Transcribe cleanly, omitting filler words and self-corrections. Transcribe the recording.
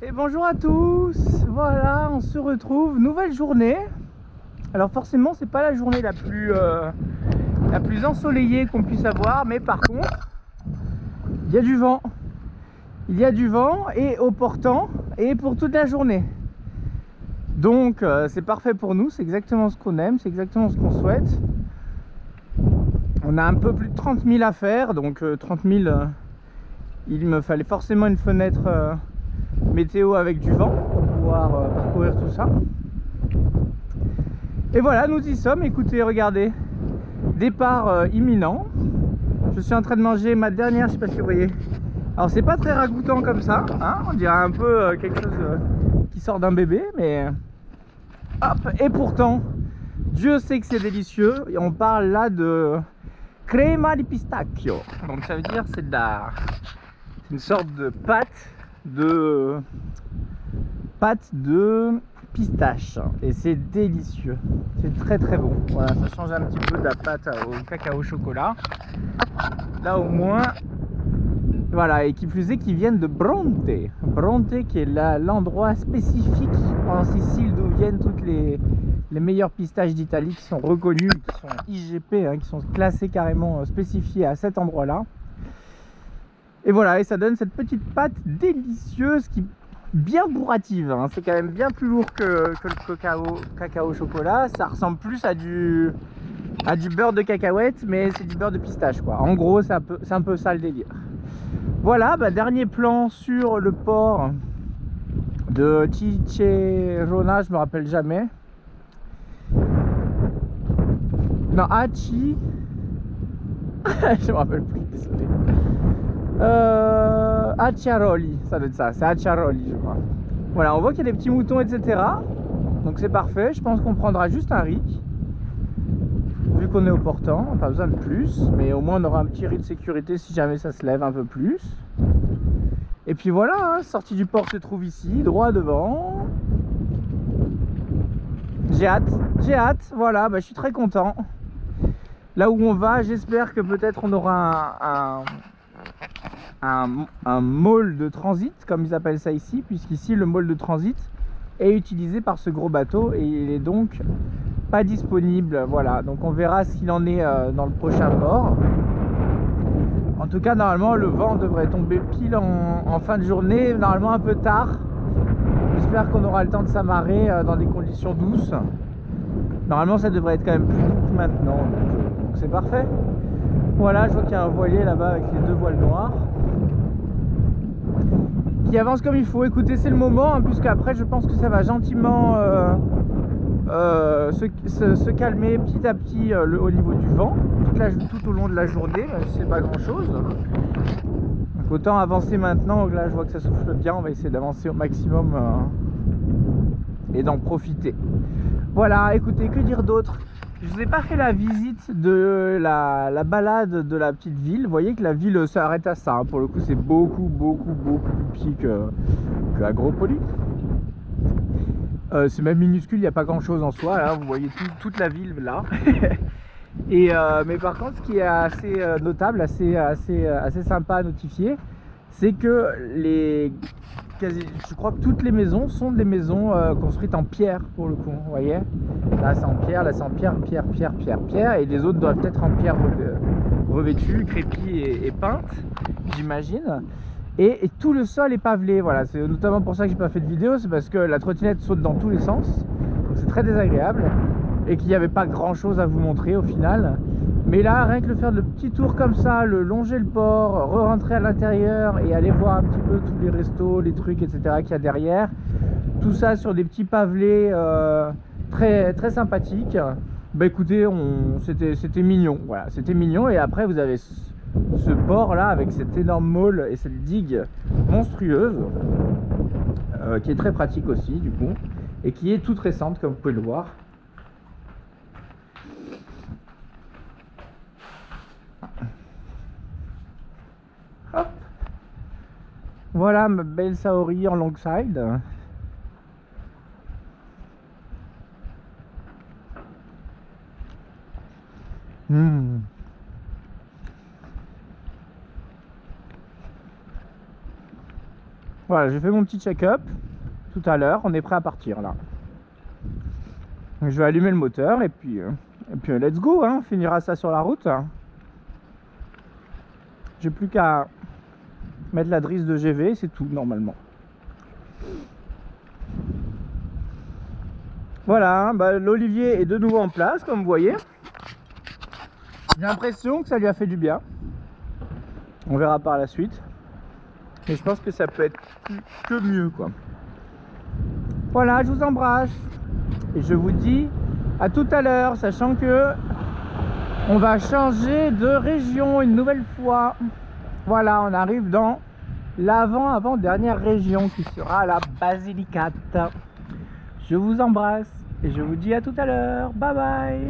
Et bonjour à tous, voilà, on se retrouve, nouvelle journée. Alors forcément c'est pas la journée la plus ensoleillée qu'on puisse avoir, mais par contre il y a du vent. Il y a du vent et au portant et pour toute la journée. Donc c'est parfait pour nous, c'est exactement ce qu'on aime, c'est exactement ce qu'on souhaite. On a un peu plus de 30 000 à faire, donc 30 000, il me fallait forcément une fenêtre météo avec du vent pour pouvoir parcourir tout ça. Et voilà, nous y sommes. Écoutez, regardez, départ imminent. Je suis en train de manger ma dernière, je sais pas si vous voyez. Alors c'est pas très ragoûtant comme ça, hein, on dirait un peu quelque chose qui sort d'un bébé, mais hop. Et pourtant, Dieu sait que c'est délicieux. Et on parle là de crema di pistacchio. Donc ça veut dire c'est une sorte de pâte de pistache et c'est délicieux, c'est très très bon. Voilà, ça change un petit peu de la pâte au cacao chocolat là au moins. Voilà, et qui plus est qui viennent de Bronte qui est l'endroit spécifique en Sicile d'où viennent toutes les meilleures pistaches d'Italie, qui sont reconnues, qui sont IGP, hein, qui sont classées carrément spécifiées à cet endroit là. Et voilà, et ça donne cette petite pâte délicieuse qui bien bourrative, hein. C'est quand même bien plus lourd que le cacao chocolat. Ça ressemble plus à du beurre de cacahuète, mais c'est du beurre de pistache quoi. En gros c'est un peu ça le délire. Voilà, bah, dernier plan sur le port de Cicerona, je me rappelle jamais. Non, Aci. Je me rappelle plus, désolé. Acciaroli, ça doit être ça, c'est Acciaroli je crois. Voilà, on voit qu'il y a des petits moutons, etc. Donc c'est parfait, je pense qu'on prendra juste un riz. Vu qu'on est au portant, pas besoin de plus. Mais au moins on aura un petit riz de sécurité si jamais ça se lève un peu plus. Et puis voilà, hein, sortie du port se trouve ici, droit devant. J'ai hâte, voilà, bah, je suis très content. Là où on va, j'espère que peut-être on aura un môle de transit, comme ils appellent ça ici, puisqu'ici le môle de transit est utilisé par ce gros bateau et il est donc pas disponible. Voilà, donc on verra ce qu'il en est dans le prochain port. En tout cas, normalement le vent devrait tomber pile en fin de journée, normalement un peu tard. J'espère qu'on aura le temps de s'amarrer dans des conditions douces. Normalement ça devrait être quand même plus doux que maintenant, donc c'est parfait. Voilà, je vois qu'il y a un voilier là-bas avec les deux voiles noires qui avance comme il faut. Écoutez, c'est le moment, hein, puisqu'après je pense que ça va gentiment se calmer petit à petit au niveau du vent tout au long de la journée, même si c'est pas grand chose. Donc autant avancer maintenant. Là je vois que ça souffle bien, on va essayer d'avancer au maximum et d'en profiter. Voilà, écoutez, que dire d'autre? Je vous ai pas fait la visite de la balade de la petite ville. Vous voyez que la ville s'arrête à ça, hein. Pour le coup c'est beaucoup plus petit que Agropoli. C'est même minuscule, il n'y a pas grand chose en soi là. Vous voyez toute la ville là. Et mais par contre ce qui est assez notable, assez sympa à notifier, c'est que je crois que toutes les maisons sont des maisons construites en pierre pour le coup, vous voyez. Là c'est en pierre, là c'est en pierre, et les autres doivent être en pierre revêtue, crépie et peinte, j'imagine. Et tout le sol est pavelé, voilà, c'est notamment pour ça que j'ai pas fait de vidéo, c'est parce que la trottinette saute dans tous les sens, donc c'est très désagréable, et qu'il n'y avait pas grand chose à vous montrer au final. Mais là, rien que le faire le petit tour comme ça, le longer le port, re-rentrer à l'intérieur et aller voir un petit peu tous les restos, les trucs, etc. qu'il y a derrière, tout ça sur des petits pavelés très, très sympathiques. Bah écoutez, c'était mignon, voilà, c'était mignon. Et après vous avez ce port là avec cette énorme môle et cette digue monstrueuse qui est très pratique aussi du coup, et qui est toute récente comme vous pouvez le voir. Hop. Voilà ma belle Saori en longside. Voilà, j'ai fait mon petit check-up tout à l'heure, on est prêt à partir là. Je vais allumer le moteur et puis let's go, hein, on finira ça sur la route. J'ai plus qu'à mettre la drisse de GV, c'est tout normalement. Voilà, bah, l'olivier est de nouveau en place comme vous voyez. J'ai l'impression que ça lui a fait du bien. On verra par la suite. Mais je pense que ça peut être que mieux quoi. Voilà, je vous embrasse. Et je vous dis à tout à l'heure, sachant que on va changer de région une nouvelle fois. Voilà, on arrive dans l'avant-dernière région qui sera la Basilicate. Je vous embrasse et je vous dis à tout à l'heure. Bye bye.